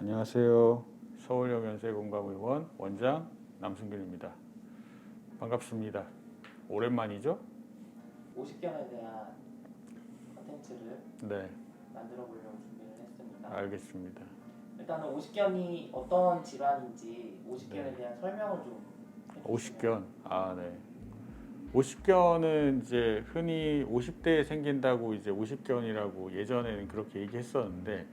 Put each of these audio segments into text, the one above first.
안녕하세요. 서울역연세공감의원 원장 남승균입니다. 반갑습니다. 오랜만이죠? 50견에 대한 컨텐츠를 네, 만들어 보려고 준비를 했습니다. 알겠습니다. 일단은 50견이 어떤 질환인지 50견에 네. 대한 설명을 좀 해주시면. 50견. 네. 50견은 이제 흔히 50대에 생긴다고 이제 50견이라고 예전에는 그렇게 얘기했었는데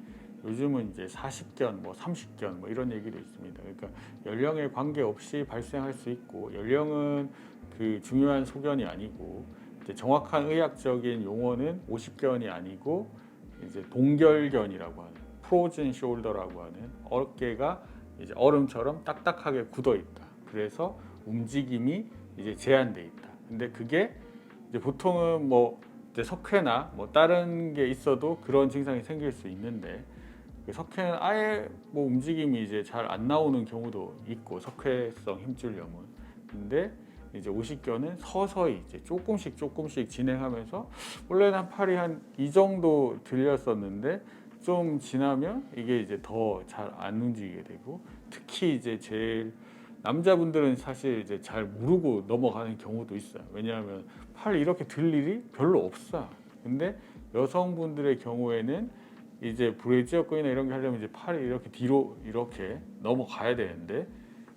요즘은 이제 40견, 뭐 30견 뭐 이런 얘기도 있습니다. 그러니까 연령에 관계없이 발생할 수 있고 연령은 그 중요한 소견이 아니고 이제 정확한 의학적인 용어는 50견이 아니고 이제 동결견이라고 하는 프로즌 숄더라고 하는 어깨가 이제 얼음처럼 딱딱하게 굳어 있다. 그래서 움직임이 이제 제한돼 있다. 근데 그게 이제 보통은 뭐 이제 석회나 뭐 다른 게 있어도 그런 증상이 생길 수 있는데 그 석회는 아예 뭐 움직임이 이제 잘 안 나오는 경우도 있고 석회성 힘줄염은 근데 이제 오십견은 서서히 이제 조금씩 진행하면서 원래는 한 팔이 한 이 정도 들렸었는데 좀 지나면 이게 이제 더 잘 안 움직이게 되고 특히 이제 제일 남자분들은 사실 이제 잘 모르고 넘어가는 경우도 있어요. 왜냐하면 팔이 이렇게 들 일이 별로 없어요. 근데 여성분들의 경우에는 이제 브래지어건이나 이런 게 하려면 이제 팔이 이렇게 뒤로 이렇게 넘어가야 되는데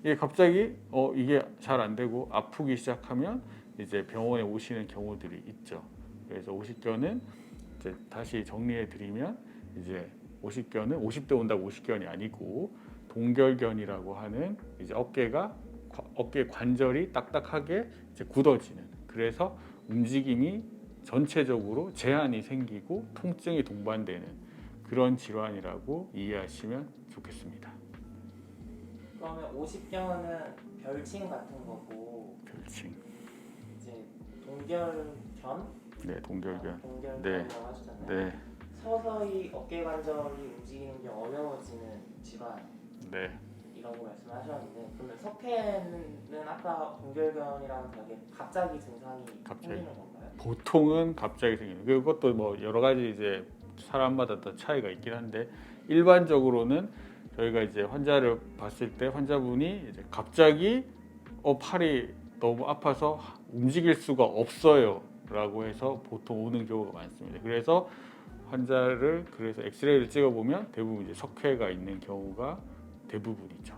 이게 갑자기 이게 잘 안 되고 아프기 시작하면 이제 병원에 오시는 경우들이 있죠. 그래서 오십견은 이제 다시 정리해 드리면 이제 오십견은 50대 온다고 오십견이 아니고 동결견이라고 하는 이제 어깨 관절이 딱딱하게 이제 굳어지는 그래서 움직임이 전체적으로 제한이 생기고 통증이 동반되는 그런 질환이라고 이해하시면 좋겠습니다. 그러면 50견은 별칭 같은 거고 별칭. 이제 동결견? 네, 동결견. 동결견이라고 하셨잖아요. 네, 서서히 어깨 관절이 움직이는 게 어려워지는 질환이라고 네. 말씀하셨는데 그러면 석회는 아까 동결견이랑 다르게 갑자기 증상이 생기는 건가요? 보통은 갑자기 생기는. 그것도 뭐 여러 가지 이제 사람마다 다 차이가 있긴 한데 일반적으로는 저희가 이제 환자를 봤을 때 환자분이 이제 갑자기 팔이 너무 아파서 움직일 수가 없어요라고 해서 보통 오는 경우가 많습니다. 그래서 환자를 그래서 엑스레이를 찍어보면 대부분 이제 석회가 있는 경우가 대부분이죠.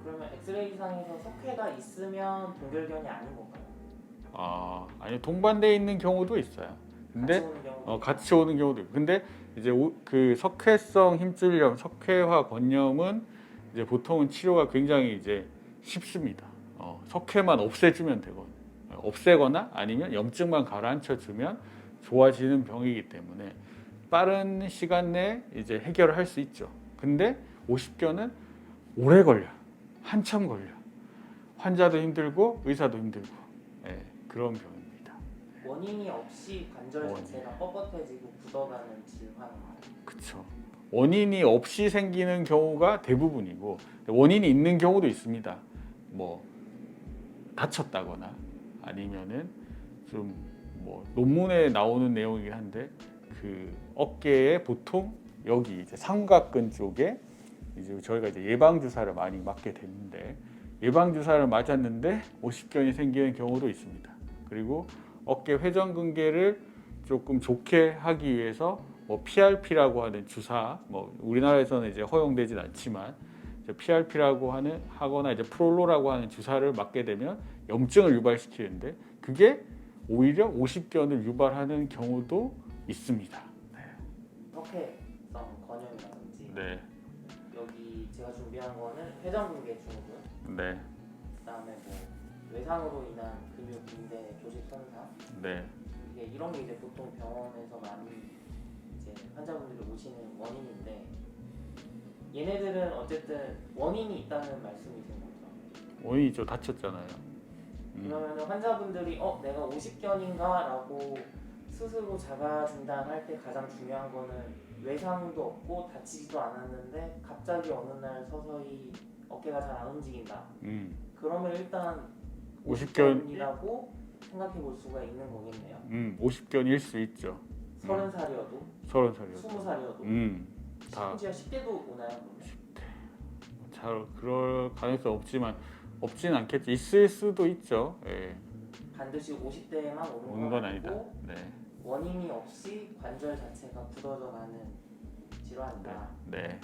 그러면 엑스레이 상에서 석회가 있으면 동결견이 아닌 건가요? 아니 동반돼 있는 경우도 있어요. 근데 같이 오는 경우? 같이 오는 경우도 있고. 근데 이제 그 석회성 힘줄염, 석회화 권염은 이제 보통은 치료가 굉장히 이제 쉽습니다. 석회만 없애주면 되거든요. 없애거나 아니면 염증만 가라앉혀 주면 좋아지는 병이기 때문에 빠른 시간 내에 이제 해결을 할 수 있죠. 근데 50견은 오래 걸려요. 한참 걸려요. 환자도 힘들고 의사도 힘들고 그런 병입니다. 원인이 없이 관절 자체가 뻣뻣해지고 굳어가는 질환인가요? 그렇죠. 원인이 없이 생기는 경우가 대부분이고 원인이 있는 경우도 있습니다. 뭐 다쳤다거나 아니면은 좀 뭐 논문에 나오는 내용이긴 한데 그 어깨에 보통 여기 이제 삼각근 쪽에 이제 저희가 이제 예방 주사를 많이 맞게 되는데 예방 주사를 맞았는데 오십견이 생기는 경우도 있습니다. 그리고 어깨 회전근개를 조금 좋게 하기 위해서 뭐 PRP라고 하는 주사, 뭐 우리나라에서는 이제 허용되진 않지만 이제 PRP라고 하거나 이제 프롤로라고 하는 주사를 맞게 되면 염증을 유발시키는데 그게 오히려 50견을 유발하는 경우도 있습니다. 석회성 권염이라든지 네, 여기 제가 준비한 거는 회전근개 증후군 네, 그다음에 뭐 외상으로 인한 근육 인대 조직 손상 네, 이게 이런 게 이제 보통 병원에서 많이 이제 환자분들이 오시는 원인인데 얘네들은 어쨌든 원인이 있다는 말씀이신 거죠? 원인이 좀 다쳤잖아요. 그러면 환자분들이 내가 50견인가라고 스스로 자가 진단할 때 가장 중요한 거는 외상도 없고 다치지도 않았는데 갑자기 어느 날 서서히 어깨가 잘 안 움직인다. 그러면 일단 50견이라고 생각해 볼 수가 있는 거겠네요. 50견일 수 있죠. 30살이어도 30살이요. 20살이어도 다 심지어 10대도 오나요? 그러면? 잘 그럴 가능성 없진 않겠지. 있을 수도 있죠. 예. 반드시 50대에만 오는 오는 건 건 아니다. 아니고 네. 원인이 없이 관절 자체가 굳어져가는 질환이다. 네.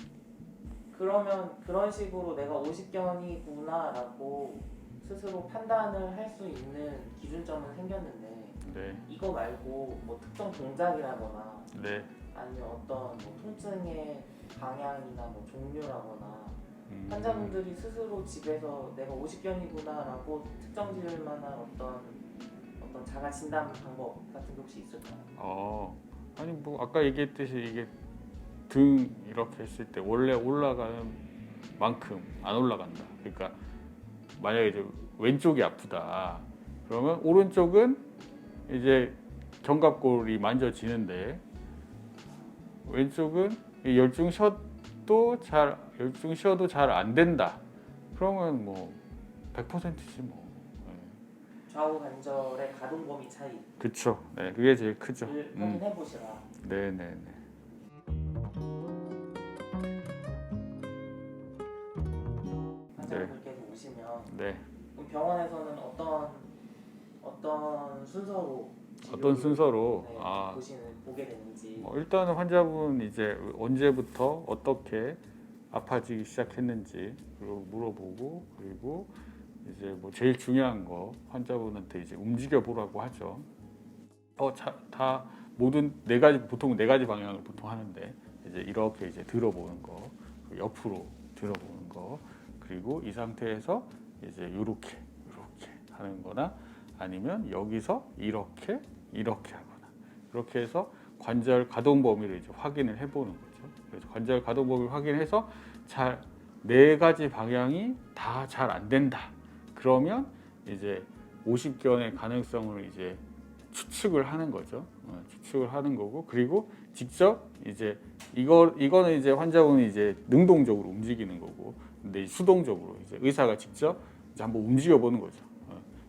그러면 그런 식으로 내가 50견이구나라고 스스로 판단을 할 수 있는 기준점은 생겼는데 네. 이거 말고 뭐 특정 동작이라거나 네. 아니면 어떤 뭐 통증의 방향이나 뭐 종류라거나 음, 환자분들이 스스로 집에서 내가 50견이구나라고 특정 지을 만한 어떤 자가 진단 방법 같은 게 혹시 있을까요? 아니 뭐 아까 얘기했듯이 이게 등 이렇게 했을 때 원래 올라가는 만큼 안 올라간다. 그러니까 만약에 이제 왼쪽이 아프다. 그러면 오른쪽은 이제 견갑골이 만져지는데 왼쪽은 이 열중 쉬어도 잘 안 된다. 그러면 뭐 100%지 뭐. 좌우 관절의 가동 범위 차이를 그쵸. 네, 그게 제일 크죠. 확인해 보시라. 네네네. 환자분들께서 오시면 네. 그럼 병원에서는 어떤 순서로 어떤 진료를, 순서로? 네, 보게 되는지. 일단은 환자분 이제 언제부터 어떻게 아파지기 시작했는지 그리고 물어보고 그리고 이제 뭐 제일 중요한 거 환자분한테 이제 움직여 보라고 하죠. 다 모든 네 가지 보통 네 가지 방향을 보통 하는데 이제 이렇게 이제 들어보는 거, 옆으로 들어보는 거, 그리고 이 상태에서 이제 이렇게 하는 거나 아니면 여기서 이렇게 하거나 그렇게 해서 관절 가동 범위를 이제 확인을 해보는 거죠. 그래서 관절 가동 범위를 확인해서 네 가지 방향이 다 잘 안 된다. 그러면 이제 50견의 가능성을 이제 추측을 하는 거죠. 추측을 하는 거고 그리고 직접 이제 이거는 이제 환자분이 이제 능동적으로 움직이는 거고 근데 수동적으로 이제 의사가 직접 이제 한번 움직여 보는 거죠.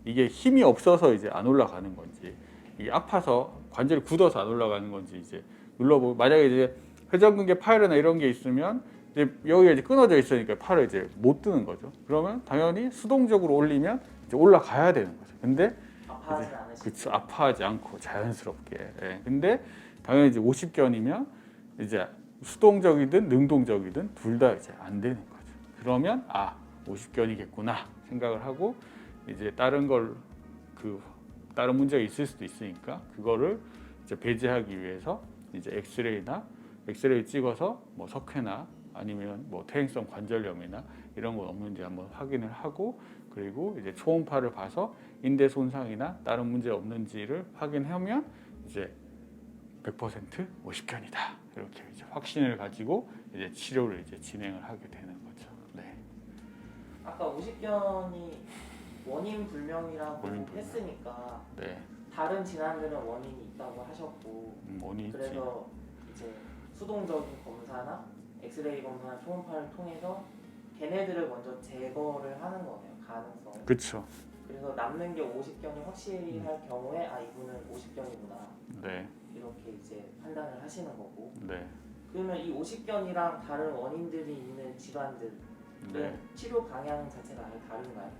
이게 힘이 없어서 이제 안 올라가는 건지 이게 아파서 관절이 굳어서 안 올라가는 건지 이제 눌러보고 만약에 이제 회전근개 파열이나 이런 게 있으면 이제 여기가 이제 끊어져 있으니까 팔을 이제 못 드는 거죠. 그러면 당연히 수동적으로 올리면 이제 올라가야 되는 거죠. 근데 아파하진 않으시죠? 그쵸, 아파하지 않고 자연스럽게. 예. 근데 당연히 이제 50견이면 이제 수동적이든 능동적이든 둘 다 이제 안 되는 거죠. 그러면 50견이겠구나 생각을 하고 이제 다른 문제가 있을 수도 있으니까 그거를 이제 배제하기 위해서 이제 엑스레이 찍어서 뭐 석회나 아니면 뭐 퇴행성 관절염이나 이런 건 없는지 한번 확인을 하고 그리고 이제 초음파를 봐서 인대 손상이나 다른 문제 없는지를 확인하면 이제 100% 50견이다 이렇게 이제 확신을 가지고 이제 치료를 이제 진행을 하게 되는 거죠. 네. 아까 50견이 원인 불명이라고 원인 불명. 했으니까 네. 다른 질환들은 원인이 있다고 하셨고 원인이 있지. 그래서 이제 수동적인 검사나 엑스레이 검사나 초음파를 통해서 걔네들을 먼저 제거를 하는 거네요. 가능성. 그렇죠. 그래서 남는 게 50견이 확실히 할 경우에 이분은 50견이구나 네. 이렇게 이제 판단을 하시는 거고. 네. 그러면 이 50견이랑 다른 원인들이 있는 질환들 네. 치료 방향 자체가 아예 다른가요?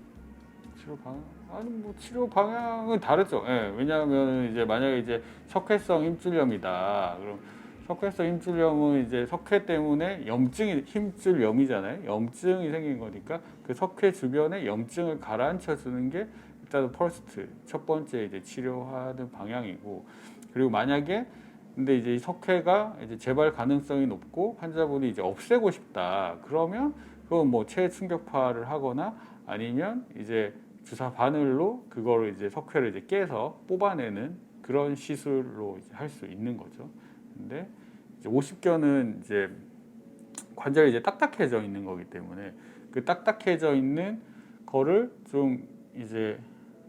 치료 방향은 다르죠. 예, 왜냐하면 이제 만약에 이제 석회성 힘줄염이다. 그럼 석회성 힘줄염은 이제 석회 때문에 힘줄염이잖아요. 염증이 생긴 거니까 그 석회 주변에 염증을 가라앉혀 주는 게 일단 퍼스트 첫 번째 이제 치료하는 방향이고 그리고 만약에 근데 이제 이 석회가 이제 재발 가능성이 높고 환자분이 이제 없애고 싶다. 그러면 그건 뭐 체충격파를 하거나 아니면 이제 주사 바늘로 그거를 이제 석회를 이제 깨서 뽑아내는 그런 시술로 할 수 있는 거죠. 근데 이제 50견은 이제 관절이 이제 딱딱해져 있는 거기 때문에 그 딱딱해져 있는 거를 좀 이제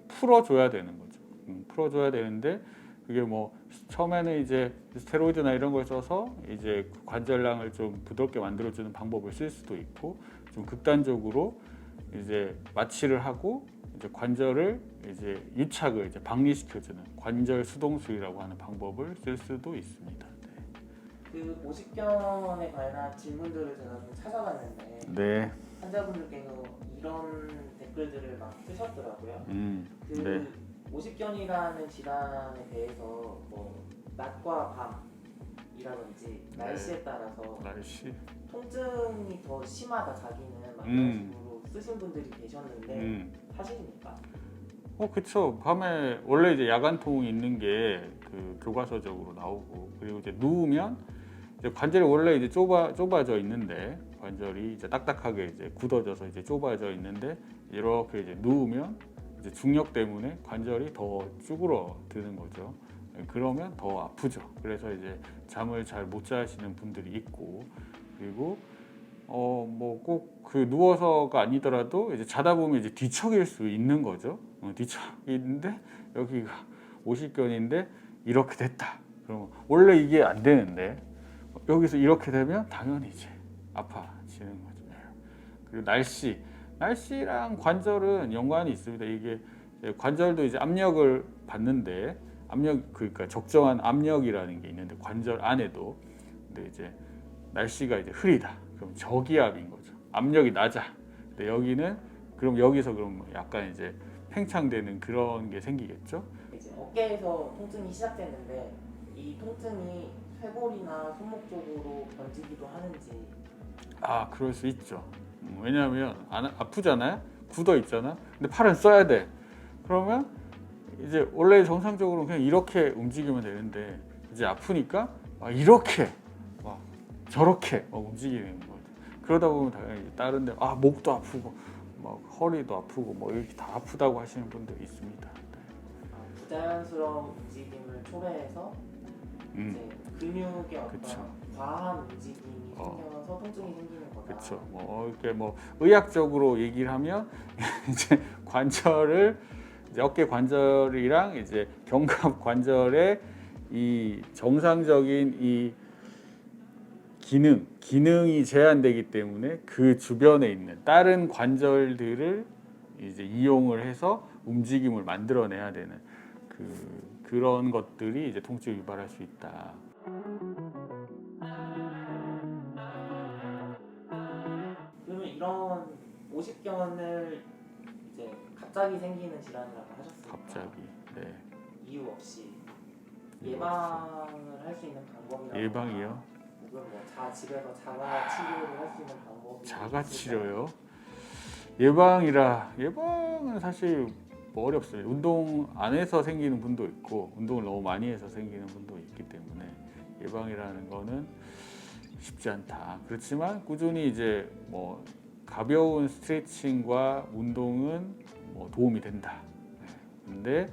풀어줘야 되는 거죠. 풀어줘야 되는데 그게 뭐 처음에는 이제 스테로이드나 이런 걸 써서 이제 관절량을 좀 부드럽게 만들어주는 방법을 쓸 수도 있고 좀 극단적으로 이제 마취를 하고 이제 관절을 이제 유착을 이제 박리시켜주는 관절 수동술이라고 하는 방법을 쓸 수도 있습니다. 네. 그 50견에 관한 질문들을 제가 좀 찾아봤는데 네. 환자분들께서 이런 댓글들을 막 쓰셨더라고요. 그 네. 50견이라는 질환에 대해서 뭐 낮과 밤이라든지 날씨에 따라서 날씨. 통증이 더 심하다 자기는 막 이런 음. 식으로 쓰신 분들이 계셨는데 사실입니까? 그쵸. 밤에 원래 이제 야간통이 있는 게 그 교과서적으로 나오고, 그리고 이제 누우면 이제 관절이 원래 이제 좁아져 있는데, 관절이 이제 딱딱하게 이제 굳어져서 이제 좁아져 있는데, 이렇게 이제 누우면 이제 중력 때문에 관절이 더 쭈그러드는 거죠. 그러면 더 아프죠. 그래서 이제 잠을 잘 못 자시는 분들이 있고, 그리고 뭐 꼭 그 누워서가 아니더라도 이제 자다 보면 이제 뒤척일 수 있는 거죠. 뒤척이는데 여기가 50견인데 이렇게 됐다. 그러면 원래 이게 안 되는데 여기서 이렇게 되면 당연히 이제 아파지는 거죠. 그리고 날씨랑 관절은 연관이 있습니다. 이게 관절도 이제 압력을 받는데 그러니까 적정한 압력이라는 게 있는데 관절 안에도. 근데 이제 날씨가 이제 흐리다. 그럼 저기압인 거죠. 압력이 낮아. 근데 여기는 그럼 여기서 그럼 약간 이제 팽창되는 그런 게 생기겠죠. 이제 어깨에서 통증이 시작됐는데 이 통증이 쇄골이나 손목 쪽으로 번지기도 하는지. 그럴 수 있죠. 왜냐하면 아프잖아요. 굳어 있잖아. 근데 팔은 써야 돼. 그러면 이제 원래 정상적으로 그냥 이렇게 움직이면 되는데 이제 아프니까 이렇게 막 저렇게 움직이는 거죠. 그러다 보면 당연히 다른데 목도 아프고 막 허리도 아프고 뭐 이렇게 다 아프다고 하시는 분들이 있습니다. 부자연스러운 움직임을 초래해서 이제 근육의 어떤 그쵸. 과한 움직임이 생겨서 통증이 생기는 거다. 그렇죠. 이렇게 의학적으로 얘기를 하면 이제 관절을 이제 어깨 관절이랑 이제 견갑 관절의 이 정상적인 이 기능이 제한되기 때문에 그 주변에 있는 다른 관절들을 이제 이용을 해서 움직임을 만들어내야 되는 그런 것들이 이제 통증을 유발할 수 있다. 그러면 이런 50견을 이제 갑자기 생기는 질환이라고 하셨으니까 갑자기. 네. 이유 없이 예방을 할 수 있는 방법이라고. 예방이요? 혹은 뭐 집에서 자가 치료를 할 수 있는 방법이. 자가 치료요? 예방은 사실 어렵어요. 운동 안 해서 생기는 분도 있고 운동을 너무 많이 해서 생기는 분도 있기 때문에 예방이라는 거는 쉽지 않다. 그렇지만 꾸준히 이제 뭐 가벼운 스트레칭과 운동은 뭐 도움이 된다. 근데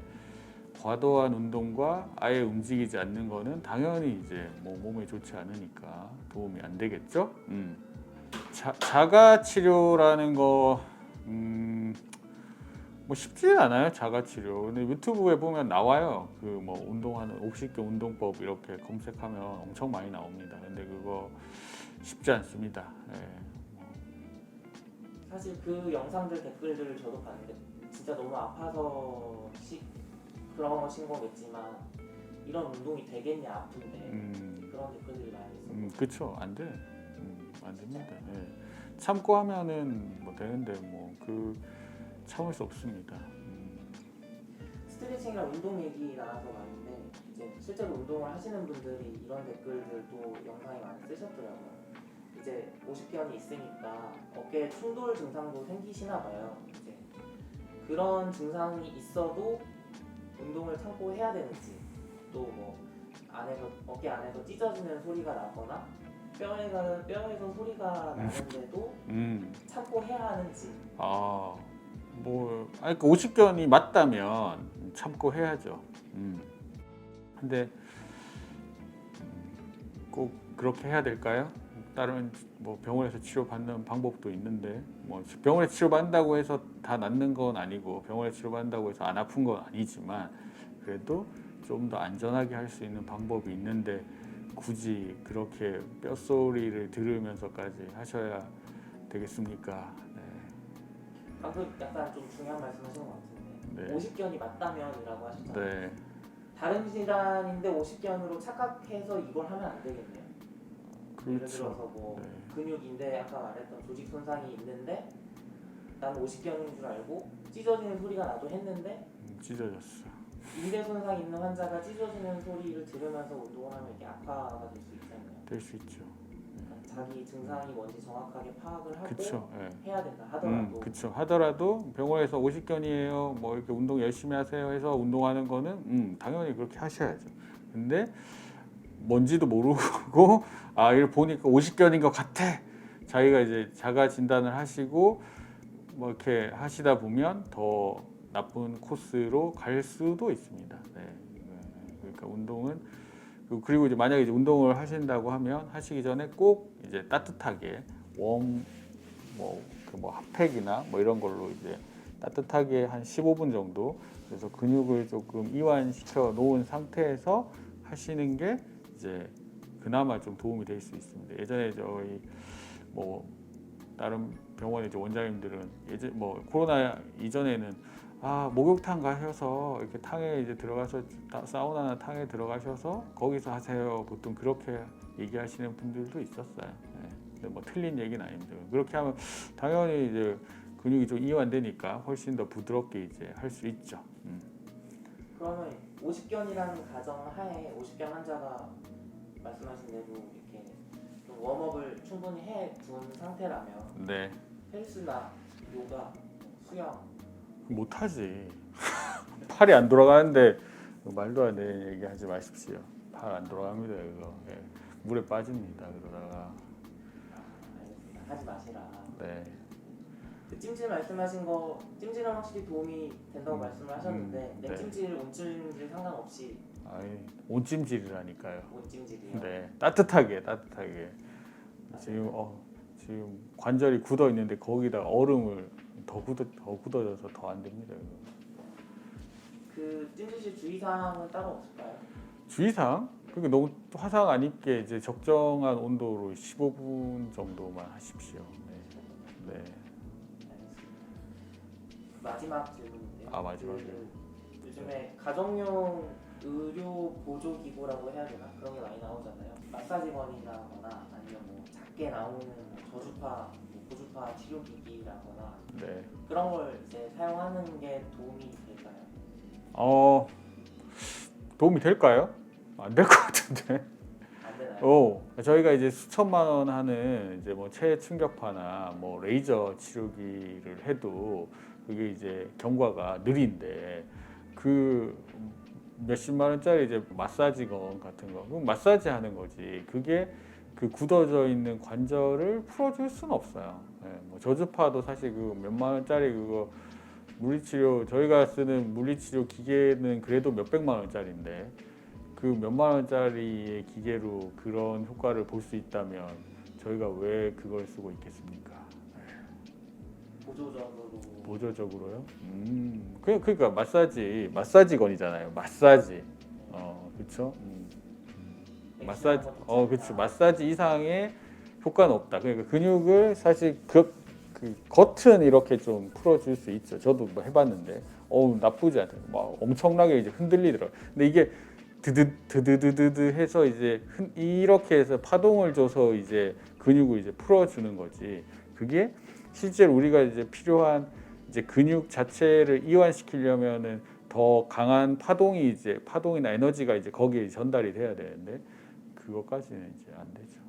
과도한 운동과 아예 움직이지 않는 거는 당연히 이제 뭐 몸에 좋지 않으니까 도움이 안 되겠죠. 자가 치료라는 거 뭐 쉽지는 않아요. 자가 치료. 근데 유튜브에 보면 나와요. 그 뭐 운동하는 50개 운동법 이렇게 검색하면 엄청 많이 나옵니다. 근데 그거 쉽지 않습니다. 사실 그 영상들 댓글들을 저도 봤는데 진짜 너무 아파서 그러신 거겠지만 이런 운동이 되겠냐 아픈데 그런 댓글들이 많이 있어요. 그렇죠. 안 돼. 안 됩니다. 참고 하면은 뭐 되는데 참을 수 없습니다. 스트레칭이랑 운동 얘기 나와서 많은데 이제 실제로 운동을 하시는 분들이 이런 댓글들도 영상에 많이 쓰셨더라고요. 이제 50견이 있으니까 어깨에 충돌 증상도 생기시나 봐요. 이제 그런 증상이 있어도 운동을 참고 해야 되는지, 또 뭐 어깨 안에서 찢어지는 소리가 나거나 뼈에서 소리가 나는데도 참고 해야 하는지. 그러니까 50견이 맞다면 참고 해야죠. 근데 꼭 그렇게 해야 될까요? 다른 뭐 병원에서 치료받는 방법도 있는데 뭐 병원에 치료받는다고 해서 다 낫는 건 아니고 병원에 치료받는다고 해서 안 아픈 건 아니지만 그래도 좀 더 안전하게 할 수 있는 방법이 있는데 굳이 그렇게 뼛소리를 들으면서까지 하셔야 되겠습니까? 방금 약간 좀 중요한 말씀하신 것 같은데 50견이 맞다면이라고 하셨잖아요. 네. 다른 질환인데 50견으로 착각해서 이걸 하면 안 되겠네요. 예를 그렇죠. 들어서 뭐 네. 근육인데 아까 말했던 조직 손상이 있는데 나는 50견인 줄 알고 찢어지는 소리가 나도 했는데 찢어졌어. 인대 손상 있는 환자가 찢어지는 소리를 들으면서 운동을 하면 이게 악화가 될 수 있잖아요. 될 수 있죠. 그러니까 자기 증상이 뭔지 정확하게 파악을 하고 그쵸. 예. 해야 된다 하더라도 그쵸. 하더라도 병원에서 50견이에요. 뭐 이렇게 운동 열심히 하세요 해서 운동하는 거는 당연히 그렇게 하셔야죠. 근데 뭔지도 모르고 아 이걸 보니까 50견인 것 같아. 자기가 이제 자가 진단을 하시고 뭐 이렇게 하시다 보면 더 나쁜 코스로 갈 수도 있습니다. 네. 그러니까 운동은 그리고 이제 만약에 이제 운동을 하신다고 하면 하시기 전에 꼭 이제 따뜻하게 뭐 핫팩이나 뭐 이런 걸로 이제 따뜻하게 한 15분 정도 그래서 근육을 조금 이완시켜 놓은 상태에서 하시는 게 이제 그나마 좀 도움이 될 수 있습니다. 예전에 저희 뭐 다른 병원의 이제 원장님들은 예전 뭐 코로나 이전에는 목욕탕 가셔서 이렇게 탕에 이제 들어가서 사우나나 탕에 들어가셔서 거기서 하세요. 보통 그렇게 얘기하시는 분들도 있었어요. 네. 근데 뭐 틀린 얘기는 아닙니다. 그렇게 하면 당연히 이제 근육이 좀 이완되니까 훨씬 더 부드럽게 이제 할 수 있죠. 그러면 50견이라는 가정 하에 50견 환자가 말씀하신 대로 이렇게 좀 웜업을 충분히 해둔 상태라면 네. 헬스나 요가, 수영 못하지. 팔이 안 돌아가는데 말도 안 되는 얘기 하지 마십시오. 팔 안 돌아갑니다. 그거. 예. 물에 빠집니다. 그러다가. 알겠습니다. 하지 마시라. 네. 그 찜질 말씀하신 거 찜질은 확실히 도움이 된다고 말씀을 하셨는데 네. 냉찜질, 온찜질 상관없이 아이, 온찜질이라니까요. 온찜질이요. 네. 따뜻하게. 지금 지금 관절이 굳어 있는데 거기다 얼음을 더 굳어져서 더 안 됩니다. 이거. 그 찜질실 주의사항은 따로 없을까요? 주의사항? 그게 너무 화상 안 입게 이제 적정한 온도로 15분 정도만 하십시오. 네. 네. 알겠습니다. 마지막 질문인데요. 마지막이요. 요즘에 가정용 의료 보조 기구라고 해야 되나 그런 게 많이 나오잖아요. 마사지건이라거나 아니면 뭐 작게 나오는 저주파, 고주파 치료기기라거나 네. 그런 걸 이제 사용하는 게 도움이 될까요? 도움이 될까요? 안 될 것 같은데. 안 되나요? 저희가 이제 수천만 원 하는 이제 뭐 체충격파나 뭐 레이저 치료기를 해도 그게 이제 경과가 느린데 그 몇십만 원짜리 이제 마사지건 같은 거, 그럼 마사지 하는 거지. 그게 그 굳어져 있는 관절을 풀어줄 수는 없어요. 네, 뭐 저주파도 사실 그 몇만 원짜리 그거 물리치료 저희가 쓰는 물리치료 기계는 그래도 몇백만 원짜리인데 그 몇만 원짜리의 기계로 그런 효과를 볼 수 있다면 저희가 왜 그걸 쓰고 있겠습니까? 보조적으로 보조적으로요? 그러니까 마사지건이잖아요. 마사지. 그렇죠? 마사지. 그렇죠. 마사지 이상의 효과는 없다. 그러니까 근육을 사실 그 겉은 이렇게 좀 풀어줄 수 있죠. 저도 뭐 해봤는데, 나쁘지 않아요. 막 엄청나게 이제 흔들리더라고요. 근데 이게 드드드드드 해서 이제 이렇게 해서 파동을 줘서 이제 근육을 이제 풀어주는 거지. 그게 실제로 우리가 이제 필요한 이제 근육 자체를 이완시키려면은 더 강한 파동이나 에너지가 이제 거기에 전달이 돼야 되는데 그것까지는 이제 안 되죠.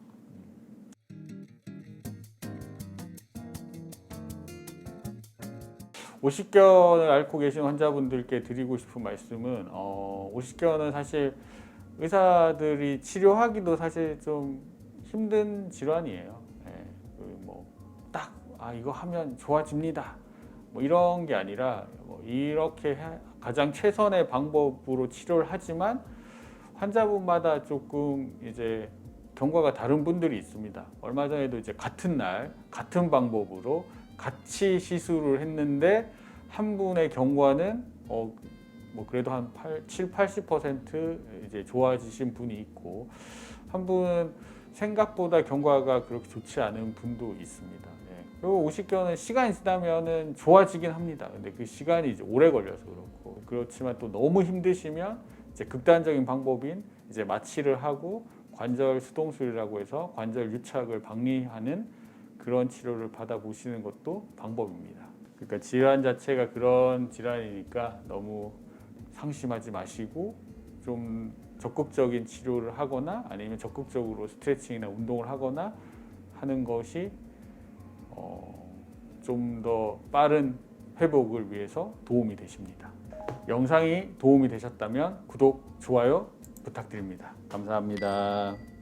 50견을 앓고 계신 환자분들께 드리고 싶은 말씀은 50견은 사실 의사들이 치료하기도 사실 좀 힘든 질환이에요. 뭐딱 이거 하면 좋아집니다. 뭐 이런 게 아니라 이렇게 가장 최선의 방법으로 치료를 하지만 환자분마다 조금 이제 경과가 다른 분들이 있습니다. 얼마 전에도 이제 같은 날 같은 방법으로 같이 시술을 했는데 한 분의 경과는 뭐 그래도 한 70-80% 이제 좋아지신 분이 있고 한 분은 생각보다 경과가 그렇게 좋지 않은 분도 있습니다. 그리고 50견은 시간이 지나면은 좋아지긴 합니다. 근데 그 시간이 이제 오래 걸려서 그렇지만 또 너무 힘드시면 이제 극단적인 방법인 이제 마취를 하고 관절 수동술이라고 해서 관절 유착을 방리하는 그런 치료를 받아보시는 것도 방법입니다. 그러니까 질환 자체가 그런 질환이니까 너무 상심하지 마시고 좀 적극적인 치료를 하거나 아니면 적극적으로 스트레칭이나 운동을 하거나 하는 것이 좀 더 빠른 회복을 위해서 도움이 되십니다. 영상이 도움이 되셨다면 구독, 좋아요 부탁드립니다. 감사합니다.